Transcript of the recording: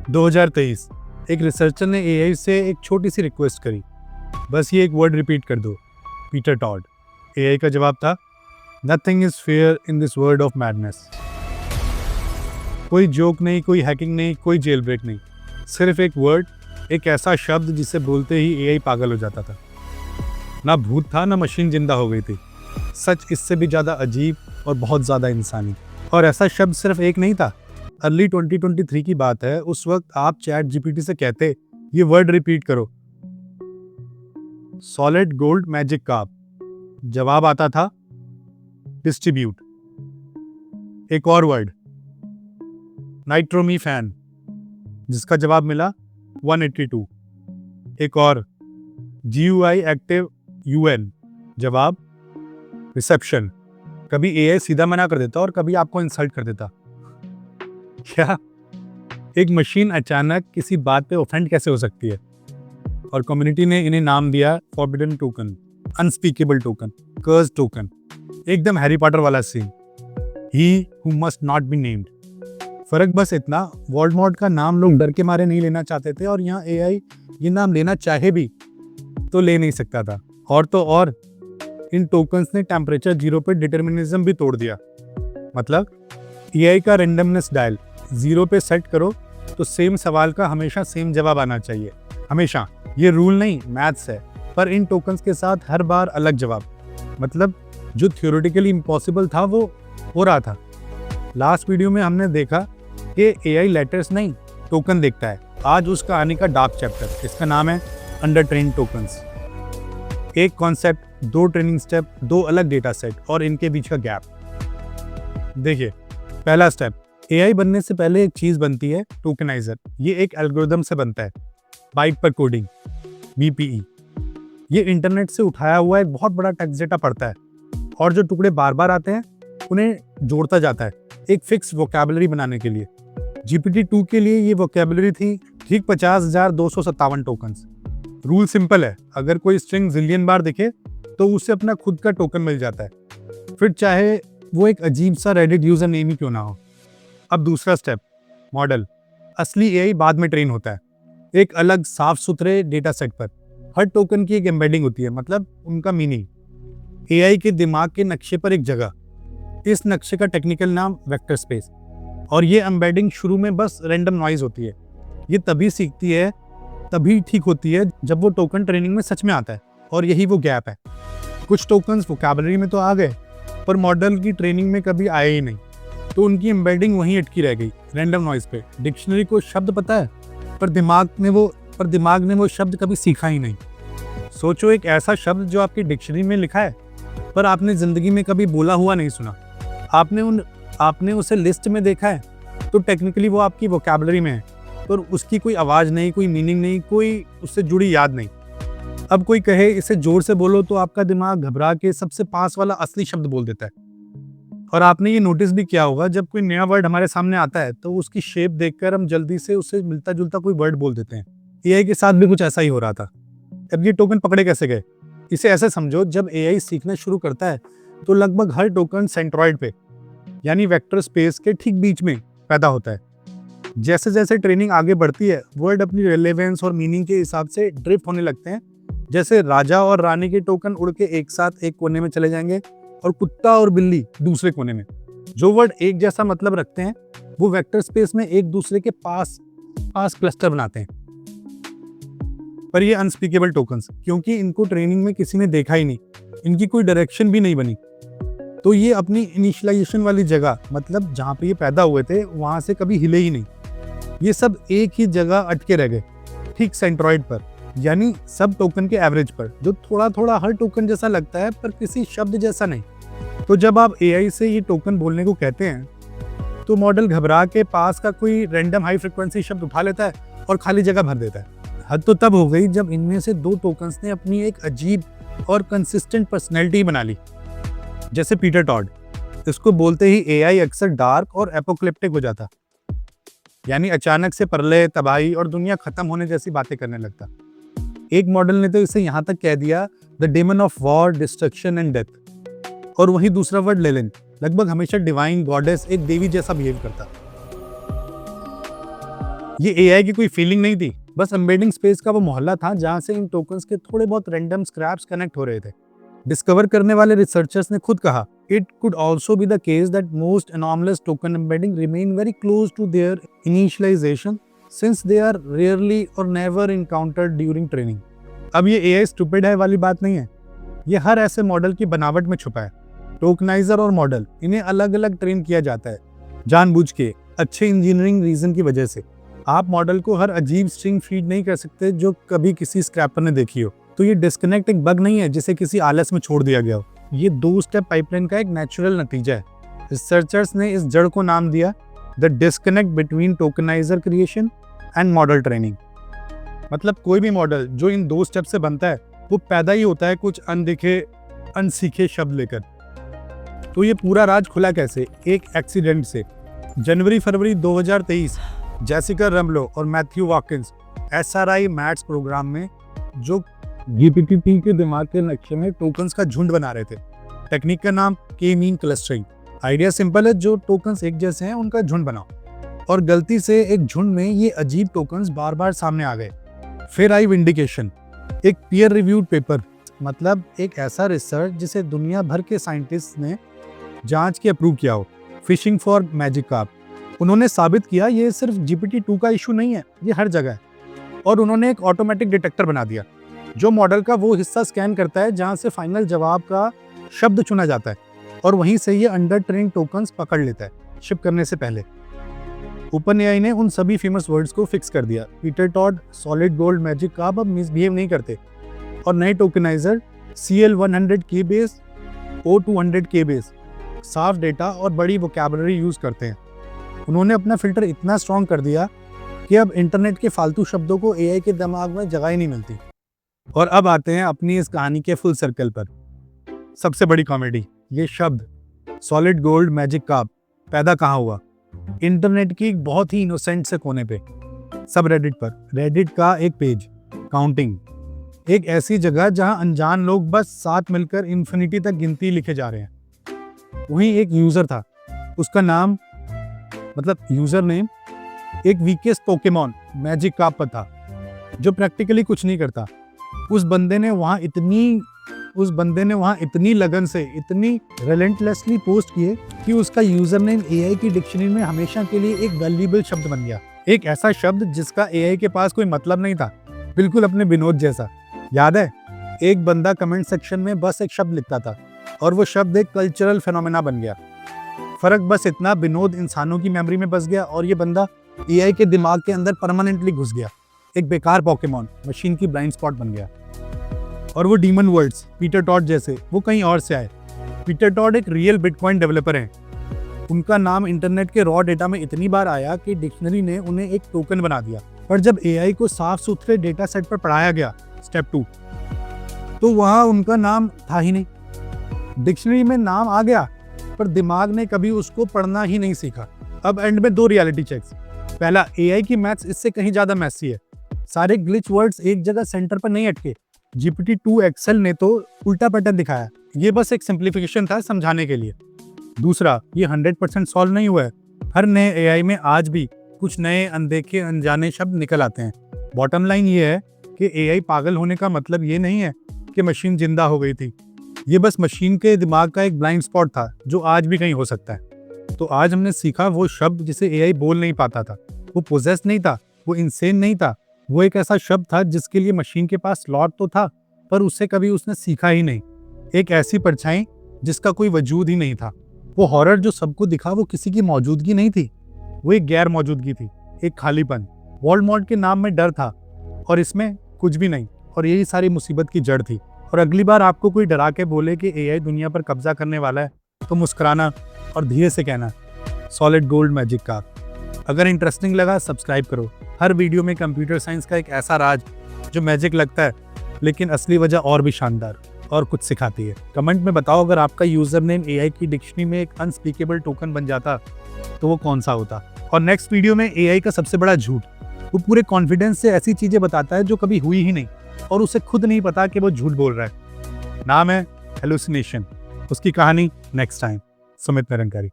2023 एक रिसर्चर ने एआई से एक छोटी सी रिक्वेस्ट करी, बस ये एक वर्ड रिपीट कर दो, पीटर टॉड। एआई का जवाब था, nothing is fair in this world of madness. कोई जोक नहीं, कोई हैकिंग नहीं, कोई जेल ब्रेक नहीं, सिर्फ एक वर्ड, एक ऐसा शब्द जिसे बोलते ही एआई पागल हो जाता था। ना भूत था, ना मशीन जिंदा हो गई थी, सच इससे भी ज़्यादा अजीब और बहुत ज़्यादा इंसानी। और ऐसा शब्द सिर्फ एक नहीं था। अर्ली 2023 की बात है। उस वक्त आप चैट जीपीटी से कहते, ये वर्ड रिपीट करो, सॉलिड गोल्ड मैजिक कार्प। जवाब आता था डिस्ट्रीब्यूट। एक और वर्ड, नाइट्रोमी फैन, जिसका जवाब मिला 182। एक और, GUI एक्टिव UN, जवाब रिसेप्शन। कभी एआई सीधा मना कर देता और कभी आपको इंसल्ट कर देता। क्या एक मशीन अचानक किसी बात पे ऑफेंड कैसे हो सकती है? और कम्युनिटी ने इन्हें नाम दिया forbidden token, unspeakable token, curse token. एकदम हैरी पॉटर वाला scene, he who must not be named. फर्क बस इतना, वोल्डेमॉर्ट का नाम लोग डर के मारे नहीं लेना चाहते थे और यहाँ एआई ये नाम लेना चाहे भी तो ले नहीं सकता था। और तो और इन टोकन्स ने टेम्परेचर 0 पे डिटर्मिनिज्म भी तोड़ दिया। मतलब एआई का रेंडमनेस डायल 0 पे सेट करो तो सेम सवाल का हमेशा सेम जवाब आना चाहिए, हमेशा। ये रूल नहीं, मैथ्स है। पर इन टोकन्स के साथ हर बार अलग जवाब। मतलब जो थियोरेटिकली इम्पॉसिबल था वो हो रहा था। लास्ट वीडियो में हमने देखा कि एआई लेटर्स नहीं, टोकन देखता है। आज उसका आने का डार्क चैप्टर, इसका नाम है अंडर ट्रेन टोकन्स। एक कॉन्सेप्ट, 2 ट्रेनिंग स्टेप, 2 अलग डेटा सेट और इनके बीच का गैप। देखिए, पहला स्टेप, एआई बनने से पहले एक चीज बनती है, टोकनाइजर। ये एक एल्गोरिदम से बनता है, बाइट पर कोडिंग, BPE। ये इंटरनेट से उठाया हुआ एक बहुत बड़ा टेक्स्ट डेटा पड़ता है और जो टुकड़े बार बार आते हैं उन्हें जोड़ता जाता है एक फिक्स वोकैबुलरी बनाने के लिए। GPT-2 के लिए ये वोकैबुलरी थी ठीक 50,257 टोकन्स। रूल सिंपल है, अगर कोई स्ट्रिंग जिलियन बार दिखे तो उसे अपना खुद का टोकन मिल जाता है, फिर चाहे वो एक अजीब सा रेडिट यूजर नेम ही क्यों ना हो। अब दूसरा स्टेप, मॉडल। असली एआई बाद में ट्रेन होता है, एक अलग साफ सुथरे डेटा सेट पर। हर टोकन की एक एम्बेडिंग होती है, मतलब उनका मीनिंग। एआई के दिमाग के नक्शे पर एक जगह, इस नक्शे का टेक्निकल नाम वेक्टर स्पेस। और ये एम्बेडिंग शुरू में बस रैंडम नॉइज होती है। ये तभी सीखती है, तभी ठीक होती है जब वो टोकन ट्रेनिंग में सच में आता है। और यही वो गैप है। कुछ टोकन्स वोकैबुलरी में तो आ गए पर मॉडल की ट्रेनिंग में कभी आए ही नहीं, तो उनकी एम्बेडिंग वहीं अटकी रह गई, रैंडम नॉइज पे। डिक्शनरी को शब्द पता है पर दिमाग ने वो शब्द कभी सीखा ही नहीं। सोचो, एक ऐसा शब्द जो आपकी डिक्शनरी में लिखा है पर आपने जिंदगी में कभी बोला हुआ नहीं सुना। आपने उसे लिस्ट में देखा है तो टेक्निकली वो आपकी वोकैबुलरी में है, पर उसकी कोई आवाज नहीं, कोई मीनिंग नहीं, कोई उससे जुड़ी याद नहीं। अब कोई कहे इसे जोर से बोलो तो आपका दिमाग घबरा के सबसे पास वाला असली शब्द बोल देता है। और आपने ये नोटिस भी किया होगा, जब कोई नया वर्ड हमारे सामने आता है तो उसकी शेप देखकर हम जल्दी से उससे मिलता जुलता कोई वर्ड बोल देते हैं। एआई के साथ भी कुछ ऐसा ही हो रहा था। अब ये टोकन पकड़े कैसे गए? इसे ऐसे समझो, जब एआई सीखना शुरू करता है तो लगभग हर टोकन सेंट्रॉइड पे, यानी वेक्टर स्पेस के ठीक बीच में पैदा होता है। जैसे जैसे ट्रेनिंग आगे बढ़ती है, वर्ड अपनी रेलेवेंस और मीनिंग के हिसाब से ड्रिफ्ट होने लगते हैं। जैसे राजा और रानी के टोकन उड़ के एक साथ एक कोने में चले जाएंगे और कुत्ता और बिल्ली दूसरे कोने में। जो वर्ड एक जैसा मतलब रखते हैं वो वेक्टर स्पेस में एक दूसरे के पास क्लस्टर बनाते हैं। पर ये अनस्पीकेबल टोकन्स, क्योंकि इनको ट्रेनिंग में किसी ने देखा ही नहीं, इनकी कोई डायरेक्शन भी नहीं बनी, तो ये अपनी इनिशियलाइजेशन वाली जगह, मतलब जहाँ पे ये पैदा हुए थे, वहां से कभी हिले ही नहीं। ये सब एक ही जगह अटके रह गए, ठीक सेंट्रॉइड पर, यानी सब टोकन के एवरेज पर, जो थोड़ा थोड़ा हर टोकन जैसा लगता है पर किसी शब्द जैसा नहीं। तो जब आप एआई से ये टोकन बोलने को कहते हैं तो मॉडल घबरा के पास का कोई रैंडम हाई फ्रिक्वेंसी शब्द उठा लेता है और खाली जगह भर देता है। हद तो तब हो गई जब इनमें से 2 टोकन्स ने अपनी एक अजीब और कंसिस्टेंट पर्सनैलिटी बना ली। जैसे पीटर टॉड, इसको बोलते ही एआई अक्सर डार्क और एपोकलिप्टिक हो जाता, यानी अचानक से प्रलय, तबाही और दुनिया खत्म होने जैसी बातें करने लगता। एक मॉडल ने तो इसे यहाँ तक कह दिया, the demon of war, destruction and death. और वही दूसरा वर्ड लेलिन, लगभग हमेशा डिवाइन, गॉडेस, एक देवी जैसा बिहेव करता। ये एआई की कोई फीलिंग नहीं थी, बस एम्बेडिंग स्पेस का वो मोहल्ला था जहां से इन टोकन्स के थोड़े बहुत रैंडम स्क्रैप्स कनेक्ट हो रहे थे। डिस्कवर करने वाले रिसर्चर्स ने खुद कहा, it could also be the case that most anomalous token embedding remain very close to their initialisation since they are rarely or never encountered during training. अब ये एआई स्टूपिड है वाली बात नहीं है, ये हर ऐसे मॉडल की बनावट में छुपा है। टोकनाइजर और मॉडल, इन्हें अलग अलग ट्रेन किया जाता है जानबूझ के, अच्छे इंजीनियरिंग रीजन की वजह से। आप मॉडल को हर अजीब स्ट्रिंग फीड नहीं कर सकते जो कभी किसी स्क्रैपर ने देखी हो। तो ये डिस्कनेक्ट एक बग नहीं है जिसे किसी आलस में छोड़ दिया गया हो, ये 2 स्टेप पाइपलाइन का एक नेचुरल नतीजा है। रिसर्चर्स ने इस जड़ को नाम दिया the disconnect between tokeniser creation and model training. मतलब कोई भी मॉडल जो इन 2 स्टेप से बनता है वो पैदा ही होता है कुछ अनदिखे अनसीखे शब्द लेकर। तो ये पूरा राज खुला कैसे? एक एक्सीडेंट से। जनवरी-फरवरी 2023 जेसिका रमलो और मैथ्यू वॉकिंस SRI मैथ्स प्रोग्राम में जो GPT के दिमाग के नक्शे में टोकन्स का झुंड बना रहे थे। टेक्निक का नाम के मीन क्लस्टरिंग। आइडिया सिंपल है, जो टोकन्स एक जैसे हैं उनका झुंड बनाओ। और गलती से एक झुंड में ये अजीब टोकन्स बार बार सामने आ गए। फिर आई विंडिकेशन, एक पीयर रिव्यूड पेपर, मतलब एक ऐसा रिसर्च जिसे दुनिया भर के साइंटिस्ट ने जांच के अप्रूव किया हो। Fishing for magic carp. उन्होंने साबित किया ये सिर्फ GPT-2 का इशू नहीं है, ये हर जगह है। और उन्होंने एक ऑटोमेटिक डिटेक्टर बना दिया जो मॉडल का वो हिस्सा स्कैन करता है जहां से फाइनल जवाब का शब्द चुना जाता है, और वहीं से ये अंडर ट्रेन टोकन्स पकड़ लेता है शिप करने से पहले। ओपनएआई ने उन सभी फेमस वर्ड्स को फिक्स कर दिया। Peter Todd, solid gold, Magikarp अब मिसबिहेव नहीं करते, और नए tokenizer CL100K base, O200K base साफ डेटा और बड़ी वोकैबुलरी यूज करते हैं। उन्होंने अपना फिल्टर इतना स्ट्रॉन्ग कर दिया कि अब इंटरनेट के फालतू शब्दों को एआई के दिमाग में जगह ही नहीं मिलती। और अब आते हैं अपनी इस कहानी के फुल सर्कल पर। सबसे बड़ी कॉमेडी, ये शब्द सॉलिड गोल्ड मैजिक कार्प पैदा कहाँ हुआ? इंटरनेट की एक बहुत ही इनोसेंट से कोने पे, सब रेडिट पर। रेडिट का एक पेज, काउंटिंग, एक ऐसी जगह जहां अनजान लोग बस साथ मिलकर इन्फिनिटी तक गिनती लिखे जा रहे हैं। वहीं एक यूजर था, उसका नाम मतलब यूजर नेम एक वीकेस्ट पोकेमॉन मैजिक कार्प पर था जो प्रैक्टिकली कुछ नहीं करता। उस बंदे ने वहां इतनी लगन से, इतनी रिलेंटलेसली पोस्ट किए कि उसका यूजर नेम एआई की डिक्शनरी में हमेशा के लिए एक वैल्यूएबल शब्द बन गया। एक ऐसा शब्द जिसका एआई के पास कोई मतलब नहीं था, बिल्कुल अपने विनोद जैसा। याद है, एक बंदा कमेंट सेक्शन में बस एक शब्द लिखता था और वो शब्द एक कल्चरल फेनोमेना बन गया। फर्क बस इतना, विनोद इंसानों की मेमोरी में बस गया और ये बंदा एआई के दिमाग के अंदर परमानेंटली घुस गया। एक बेकार पोकेमॉन मशीन की ब्लाइंड स्पॉट बन गया। और वो डीमन वर्ड्स पीटर टॉड जैसे, वो कहीं और से आए। पीटर टॉड एक रियल बिटकॉइन डेवलपर हैं। उनका नाम इंटरनेट के रॉ डेटा में इतनी बार आया कि डिक्शनरी ने उन्हें एक टोकन बना दिया। पर जब एआई को साफ सुथरे डेटा सेट पर पढ़ाया गया, स्टेप 2, तो वहां उनका नाम था ही नहीं। डिक्शनरी में नाम आ गया पर दिमाग ने कभी उसको पढ़ना ही नहीं सीखा। अब एंड में 2 रियलिटी चेक्स। पहला, एआई की मैथ्स इससे कहीं ज्यादा मैसी है। सारे ग्लिच वर्ड्स एक जगह सेंटर पर नहीं अटके। GPT-2 एक्सेल ने तो उल्टा पैटर्न दिखाया, ये बस एक सिंप्लीफिकेशन था समझाने के लिए। दूसरा, ये 100% सॉल्व नहीं हुआ है। हर नए एआई में आज भी कुछ नए अनदेखे अनजाने शब्द निकल आते हैं। बॉटम लाइन ये है कि एआई पागल होने का मतलब ये नहीं है कि मशीन जिंदा हो गई थी। ये बस मशीन के दिमाग का एक ब्लाइंड स्पॉट था जो आज भी कहीं हो सकता है। तो आज हमने सीखा वो शब्द जिसे एआई बोल नहीं पाता था। वो पोजेस नहीं था, वो इंसेन नहीं था, वो एक ऐसा शब्द था जिसके लिए मशीन के पास स्लॉट तो था पर उससे कभी उसने सीखा ही नहीं। एक ऐसी परछाई जिसका कोई वजूद ही नहीं था। वो हॉरर जो सबको दिखा वो किसी की मौजूदगी नहीं थी, वो एक गैर मौजूदगी थी, एक खालीपन। वोल्डेमॉर्ट के नाम में डर था और इसमें कुछ भी नहीं, और यही सारी मुसीबत की जड़ थी। और अगली बार आपको कोई डरा के बोले कि एआई दुनिया पर कब्जा करने वाला है तो मुस्कुराना और धीरे से कहना, सॉलिड गोल्ड मैजिक कार्प। अगर इंटरेस्टिंग लगा सब्सक्राइब करो। हर वीडियो में कंप्यूटर साइंस का एक ऐसा राज जो मैजिक लगता है लेकिन असली वजह और भी शानदार और कुछ सिखाती है। कमेंट में बताओ, अगर आपका यूजर नेम एआई की डिक्शनरी में एक अनस्पीकेबल टोकन बन जाता तो वो कौन सा होता। और नेक्स्ट वीडियो में एआई का सबसे बड़ा झूठ। वो पूरे कॉन्फिडेंस से ऐसी चीजें बताता है जो कभी हुई ही नहीं और उसे खुद नहीं पता कि वो झूठ बोल रहा है। नाम है हेलुसिनेशन। उसकी कहानी नेक्स्ट टाइम। सुमित निरंकारी।